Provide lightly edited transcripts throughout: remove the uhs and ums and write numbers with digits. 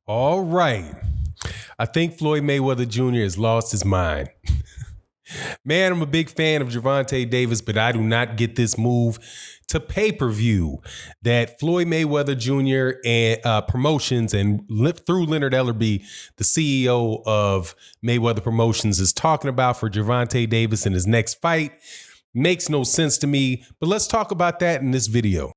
All right. I think Floyd Mayweather Jr. has lost his mind. Man, I'm a big fan of Gervonta Davis, but I do not get this move to pay-per-view that Floyd Mayweather Jr. and Promotions and through Leonard Ellerbe, the CEO of Mayweather Promotions, is talking about for Gervonta Davis in his next fight. Makes no sense to me, but let's talk about that in this video.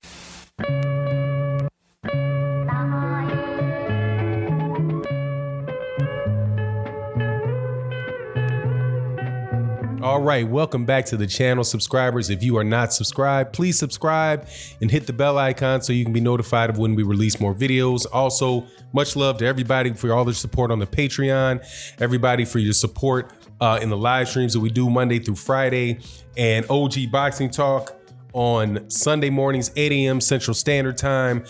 All right, welcome back to the channel, subscribers. If you are not subscribed, please subscribe and hit the bell icon so you can be notified of when we release more videos. Also, much love to everybody for all their support on the Patreon, everybody for your support in the live streams that we do Monday through Friday, and OG Boxing Talk on Sunday mornings, 8 a.m. Central Standard Time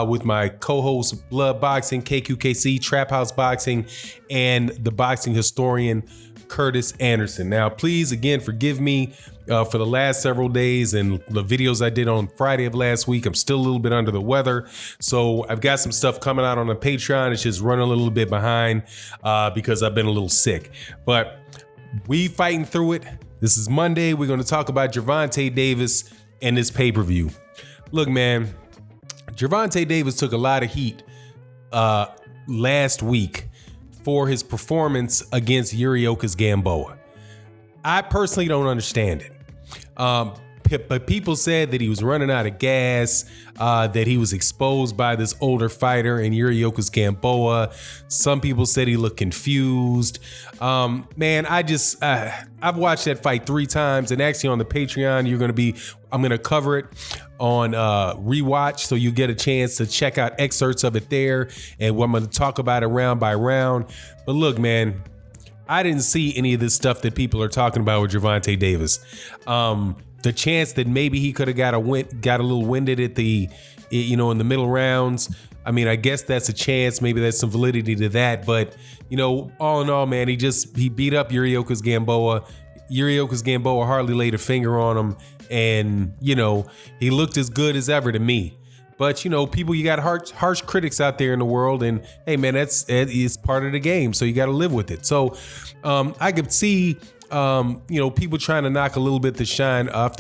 with my co-host Blood Boxing, KQKC, Trap House Boxing, and the boxing historian, Curtis Anderson. Now, please, again, forgive me for the last several days and the videos I did on Friday of last week. I'm still a little bit under the weather, so I've got some stuff coming out on the Patreon. It's just running a little bit behind because I've been a little sick, but we fighting through it. This is Monday. We're going to talk about Gervonta Davis and this pay-per-view. Look, man, Gervonta Davis took a lot of heat last week for his performance against Yuriokas Gamboa. I personally don't understand it. But people said that he was running out of gas, that he was exposed by this older fighter in Yuriokas Gamboa. Some people said he looked confused. Man, I've watched that fight 3 times, and actually on the Patreon, I'm gonna cover it on rewatch, so you get a chance to check out excerpts of it there, and I'm gonna talk about it round by round. But look, man, I didn't see any of this stuff that people are talking about with Gervonta Davis. The chance that maybe he could have got a little winded at in the middle rounds. I mean, I guess that's a chance. Maybe there's some validity to that. But, all in all, man, he beat up Yuriokas Gamboa. Yuriokas Gamboa hardly laid a finger on him. And, he looked as good as ever to me. But, people, you got harsh critics out there in the world. And, hey, man, it's part of the game. So you got to live with it. So I could see people trying to knock a little bit the shine off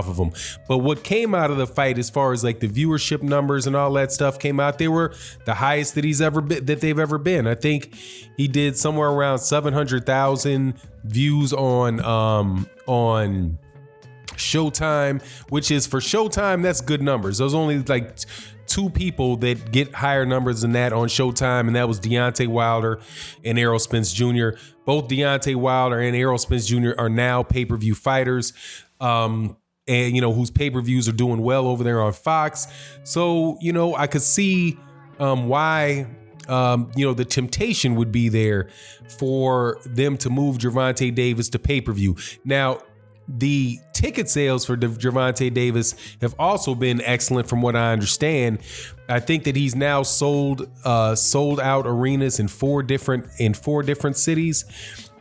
of him. But what came out of the fight, as far as like the viewership numbers and all that stuff came out, they were the highest that they've ever been. I think he did somewhere around 700,000 views on Showtime, which is, for Showtime, that's good numbers. There's only like 2 people that get higher numbers than that on Showtime, and that was Deontay Wilder and Errol Spence Jr. Both Deontay Wilder and Errol Spence Jr. are now pay-per-view fighters, and whose pay-per-views are doing well over there on Fox. So I could see why the temptation would be there for them to move Gervonta Davis to pay-per-view. Now, the ticket sales for Gervonta Davis have also been excellent, from what I understand. I think that he's now sold out arenas in 4 different cities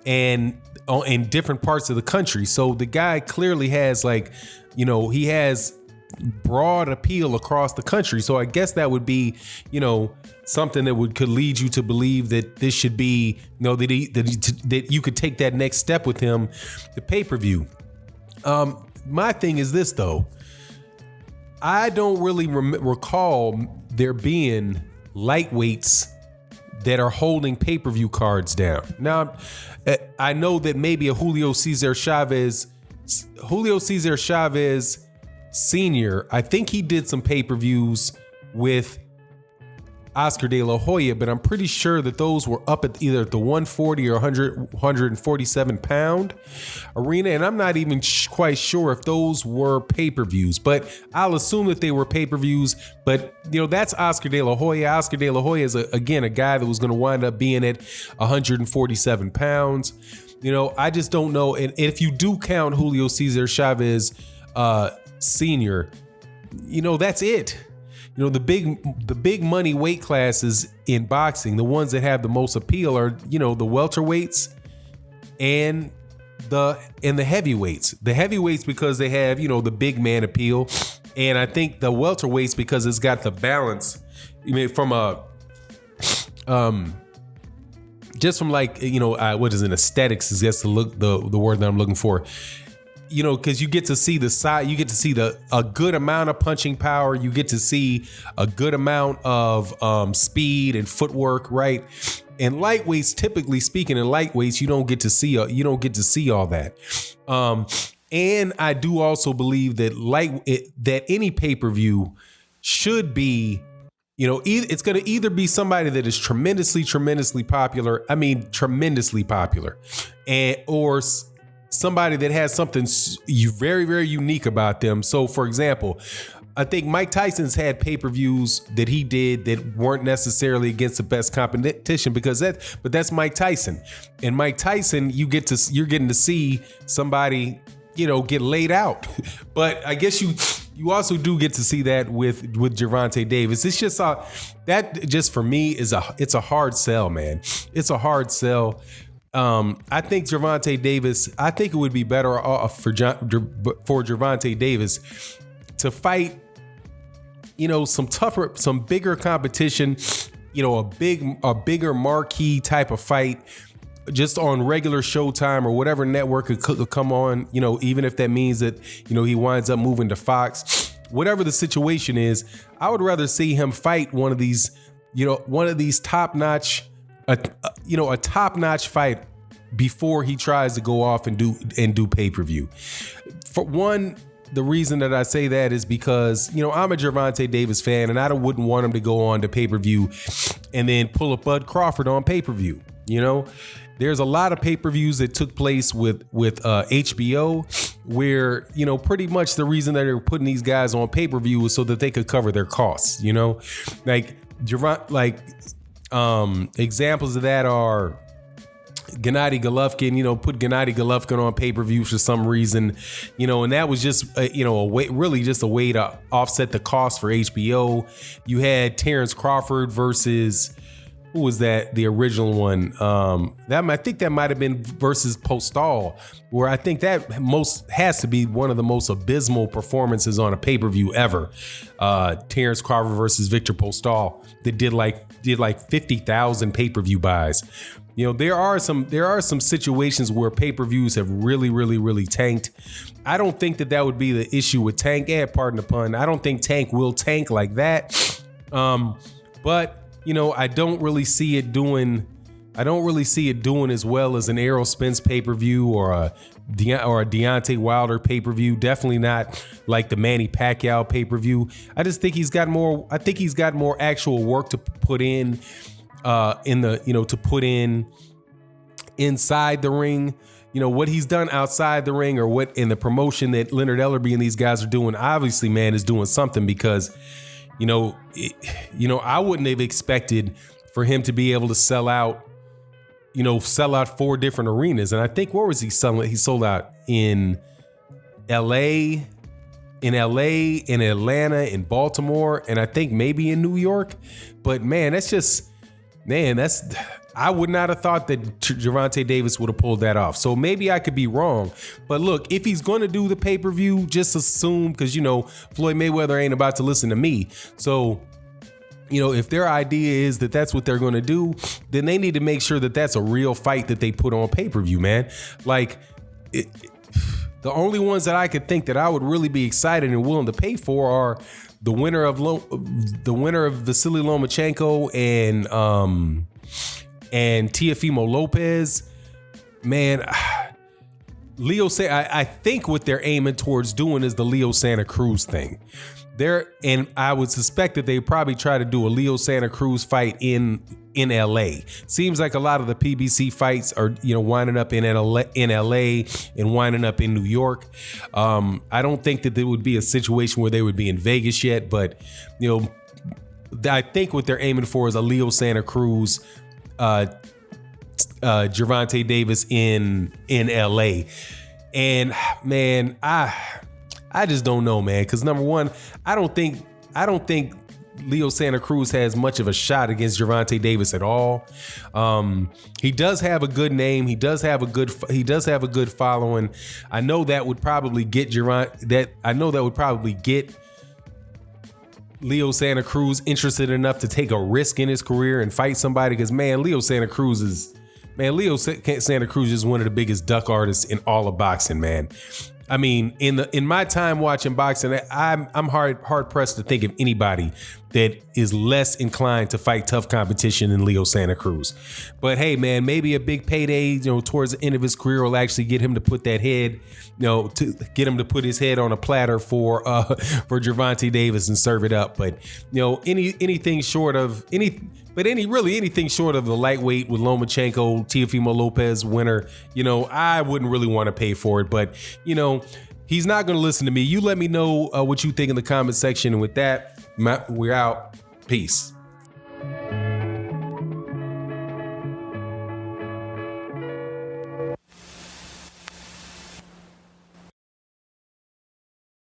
and in different parts of the country. So the guy clearly has he has broad appeal across the country. So I guess that would be, something that could lead you to believe that this should be, that you could take that next step with him, the pay-per-view. My thing is this, though. I don't really recall there being lightweights that are holding pay-per-view cards down. Now, I know that maybe a Julio Cesar Chavez Sr., I think he did some pay-per-views with Oscar De La Hoya, but I'm pretty sure that those were up at either the 140 or 147 pound arena. And I'm not even quite sure if those were pay-per-views, but I'll assume that they were pay-per-views. But, that's Oscar De La Hoya. Oscar De La Hoya is, again, a guy that was going to wind up being at 147 pounds. I just don't know. And if you do count Julio Cesar Chavez Sr., that's it. The big money weight classes in boxing, the ones that have the most appeal are, the welterweights and the heavyweights. The heavyweights because they have, the big man appeal, and I think the welterweights because it's got the balance. From a just from like, what is it, aesthetics is just the word that I'm looking for. Because you get to see the side, you get to see a good amount of punching power. You get to see a good amount of speed and footwork, right? And lightweights, typically speaking, you don't get to see all that. And I do also believe that that any pay-per-view should be, it's going to either be somebody that is tremendously popular. I mean, tremendously popular, or somebody that has something very, very unique about them. So, for example, I think Mike Tyson's had pay-per-views that he did that weren't necessarily against the best competition but that's Mike Tyson. And Mike Tyson, you're getting to see somebody, get laid out. But I guess you also do get to see that with Gervonta Davis. It's just that just for me it's a hard sell, man. It's a hard sell. I think Gervonta Davis, I think it would be better off for Gervonta Davis to fight, some bigger competition, a bigger marquee type of fight, just on regular Showtime or whatever network could come on, even if that means that, he winds up moving to Fox, whatever the situation is. I would rather see him fight one of these top-notch, a top-notch fight before he tries to go off and do pay-per-view. For one, the reason that I say that is because, I'm a Gervonta Davis fan, and I wouldn't want him to go on to pay-per-view and then pull a Bud Crawford on pay-per-view. There's a lot of pay-per-views that took place with HBO where, pretty much the reason that they're putting these guys on pay-per-view is so that they could cover their costs, examples of that are Gennady Golovkin, put Gennady Golovkin on pay-per-view for some reason, and that was just, a way to offset the cost for HBO. You had Terrence Crawford versus, who was that? The original one. I think that might have been versus Postal, where I think that has to be one of the most abysmal performances on a pay-per-view ever. Terrence Crawford versus Victor Postal that did like 50,000 pay-per-view buys. There are some situations where pay-per-views have really, really, really tanked. I don't think that would be the issue with Tank. Pardon the pun. I don't think Tank will tank like that. But I don't really see it doing as well as an Errol Spence pay-per-view or a Deontay Wilder pay-per-view. Definitely not like the Manny Pacquiao pay-per-view. I just think he's got more actual work to put in. To put in inside the ring, what he's done outside the ring, or what in the promotion that Leonard Ellerbe and these guys are doing, obviously, man, is doing something, because, I wouldn't have expected for him to be able to sell out 4 different arenas. And I think, where was he selling? He sold out in LA, in Atlanta, in Baltimore, and I think maybe in New York. But man, I would not have thought that Gervonta Davis would have pulled that off. So maybe I could be wrong. But look, if he's going to do the pay-per-view, just assume, because, Floyd Mayweather ain't about to listen to me. So, if their idea is that that's what they're going to do, then they need to make sure that that's a real fight that they put on pay-per-view, man. The only ones that I could think that I would really be excited and willing to pay for are the winner of Vasily Lomachenko and Teofimo Lopez. Man, I think what they're aiming towards doing is the Leo Santa Cruz thing. And I would suspect that they probably try to do a Leo Santa Cruz fight in LA. Seems like a lot of the PBC fights are, winding up in LA and winding up in New York. I don't think that there would be a situation where they would be in Vegas yet, but I think what they're aiming for is a Leo Santa Cruz, Gervonta Davis in LA. And man, I just don't know, man, because number one, I don't think Leo Santa Cruz has much of a shot against Gervonta Davis at all. He does have a good name. He does have a good following. I know that would probably get Leo Santa Cruz interested enough to take a risk in his career and fight somebody? Because man, Leo Santa Cruz is one of the biggest duck artists in all of boxing, man. I mean, in my time watching boxing, I'm hard pressed to think of anybody that is less inclined to fight tough competition than Leo Santa Cruz. But hey, man, maybe a big payday, towards the end of his career will actually get him to put that head, to get him to put his head on a platter for Gervonta Davis and serve it up. But anything short of anything short of the lightweight with Lomachenko, Teofimo Lopez winner, I wouldn't really want to pay for it. But he's not going to listen to me. You let me know what you think in the comment section. And with that, we're out. Peace.